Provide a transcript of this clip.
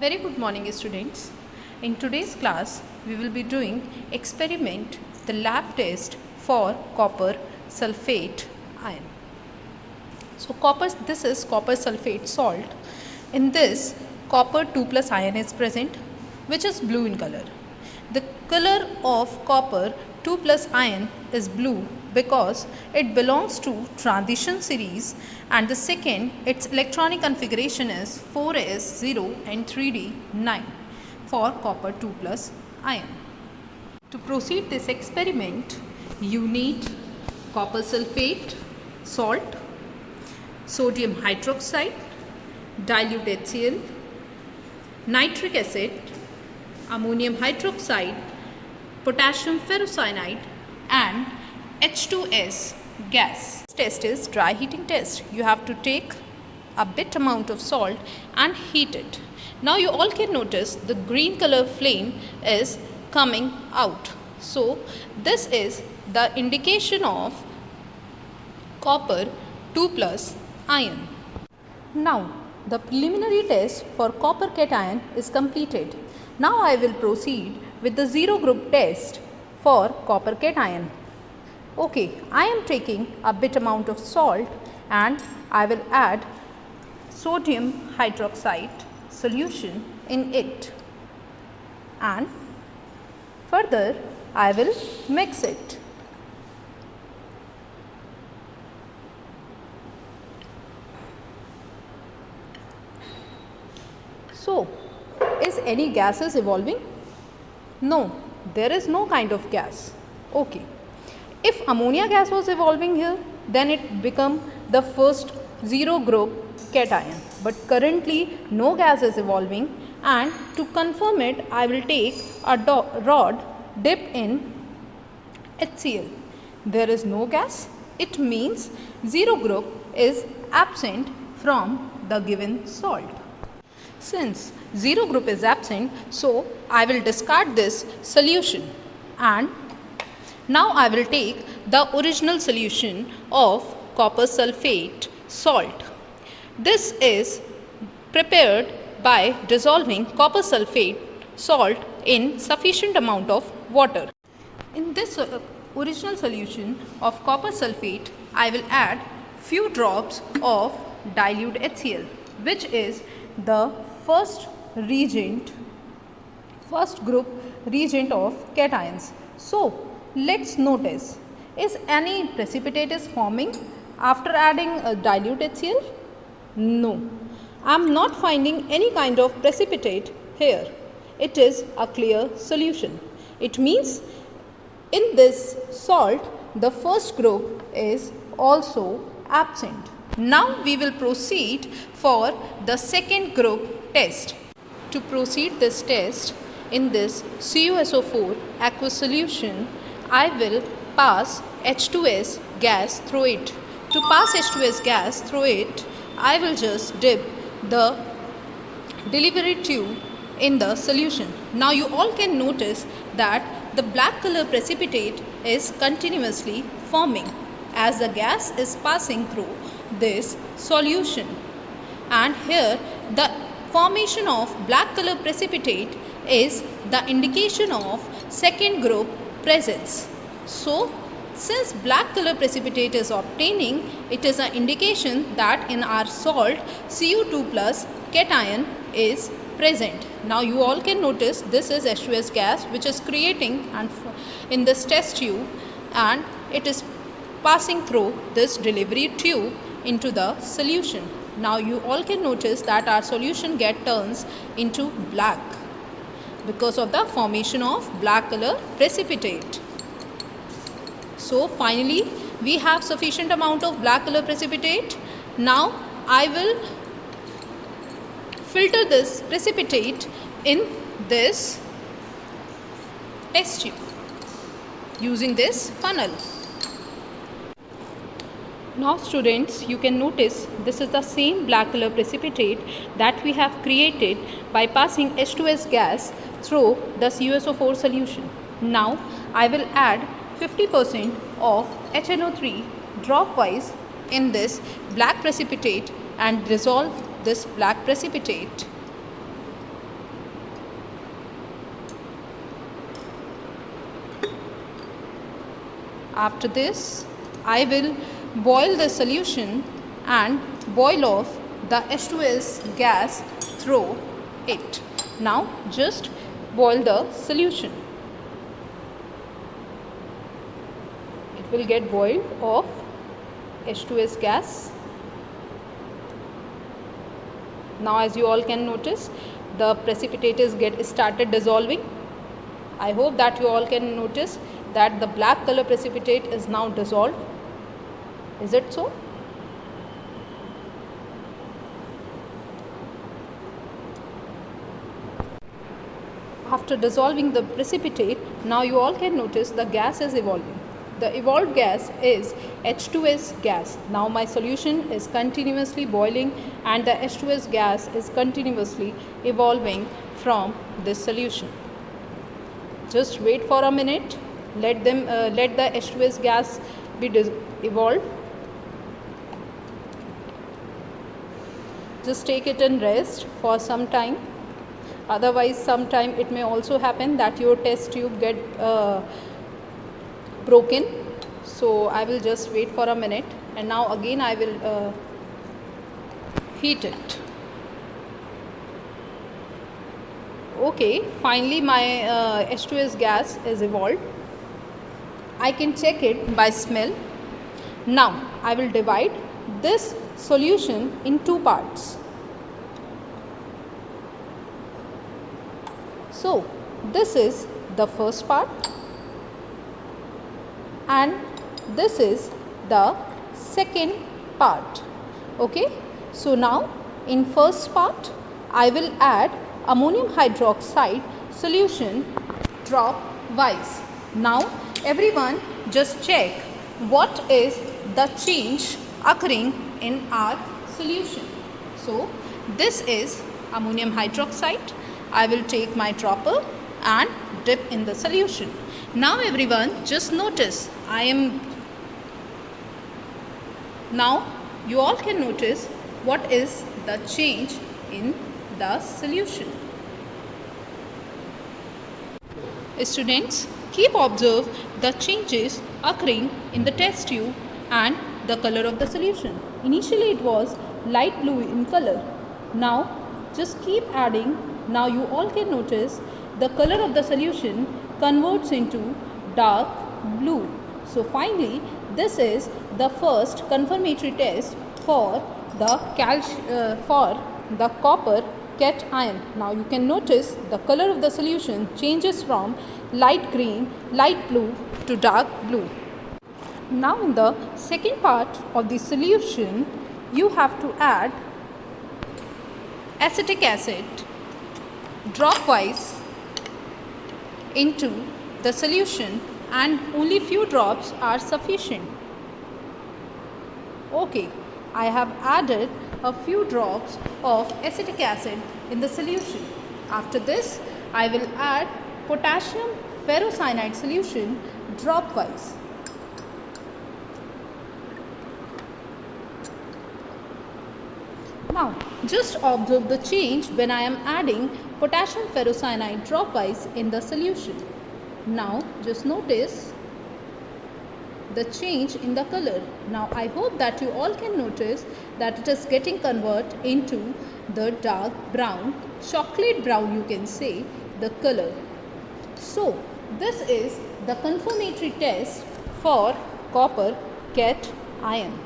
Very good morning students. In today's class we will be doing experiment the lab test for copper sulfate ion. So this is copper sulfate salt. In this copper 2 plus ion is present which is blue in color. The color of copper 2 plus ion is blue because it belongs to transition series, and the second its electronic configuration is 4s0 and 3d9 for copper 2 plus ion. To proceed this experiment you need copper sulfate, salt, sodium hydroxide, dilute HCl, nitric acid, ammonium hydroxide, potassium ferrocyanide and H2S gas. This test is dry heating test. You have to take a bit amount of salt and heat it. Now you all can notice the green color flame is coming out. So this is the indication of copper 2 plus ion. Now the preliminary test for copper cation is completed. Now I will proceed with the zero group test for copper cation. Okay, I am taking a bit amount of salt and I will add sodium hydroxide solution in it, and further I will mix it. So, is any gases evolving? No, there is no kind of gas. Okay. If ammonia gas was evolving here, then it become the first zero group cation. But currently no gas is evolving, and to confirm it I will take a rod dipped in HCl. There is no gas. It means zero group is absent from the given salt. Since zero group is absent, so I will discard this solution, and now I will take the original solution of copper sulfate salt. This is prepared by dissolving copper sulfate salt in sufficient amount of water. In this original solution of copper sulfate, I will add few drops of dilute HCl, which is the first group reagent of cations. So let's notice, is any precipitate is forming after adding a dilute HCl? No, I am not finding any kind of precipitate here. It is a clear solution. It means in this salt the first group is also absent. Now we will proceed for the second group test. To proceed this test, in this CuSO4 aqueous solution I will pass H2S gas through it. To pass H2S gas through it, I will just dip the delivery tube in the solution. Now you all can notice that the black color precipitate is continuously forming as the gas is passing through this solution, and here the formation of black color precipitate is the indication of second group presence. So since black color precipitate is obtaining, it is an indication that in our salt Cu2 plus cation is present. Now you all can notice this is H2S gas which is creating and in this test tube, and it is passing through this delivery tube into the solution. Now you all can notice that our solution turns into black because of the formation of black color precipitate. So finally we have sufficient amount of black color precipitate. Now I will filter this precipitate in this test tube using this funnel. Now students, you can notice this is the same black color precipitate that we have created by passing H2S gas through the CuSO4 solution. Now I will add 50% of HNO3 dropwise in this black precipitate and dissolve this black precipitate. After this, I will boil the solution and boil off the H2S gas through it. Now just boil the solution. It will get boiled off H2S gas. Now as you all can notice, the precipitate get started dissolving. I hope that you all can notice that the black color precipitate is now dissolved. Is it so? After dissolving the precipitate, now you all can notice the gas is evolving. The evolved gas is H2S gas. Now my solution is continuously boiling and the H2S gas is continuously evolving from this solution. Just wait for a minute. Let the H2S gas be evolved. Just take it in rest for some time. Otherwise, sometime it may also happen that your test tube get broken. So I will just wait for a minute, and now again I will heat it. Okay, finally my H2S gas is evolved. I can check it by smell. Now I will divide this solution in two parts. So this is the first part and this is the second part. Okay, so now in first part I will add ammonium hydroxide solution drop wise. Now everyone just check what is the change occurring in our solution. So this is ammonium hydroxide. I will take my dropper and dip in the solution. Now everyone just notice now you all can notice what is the change in the solution. Students, keep observe the changes occurring in the test tube and the color of the solution. Initially it was light blue in color. Now just keep adding. Now you all can notice the color of the solution converts into dark blue. So finally this is the first confirmatory test for the copper cation. Now you can notice the color of the solution changes from light green, light blue to dark blue. Now in the second part of the solution you have to add acetic acid dropwise into the solution and only few drops are sufficient. Okay, I have added a few drops of acetic acid in the solution. After this, I will add potassium ferrocyanide solution dropwise. Now, just observe the change when I am adding potassium ferrocyanide dropwise in the solution. Now, just notice the change in the color. Now, I hope that you all can notice that it is getting converted into the dark brown, chocolate brown you can say, the color. So, this is the confirmatory test for copper cation.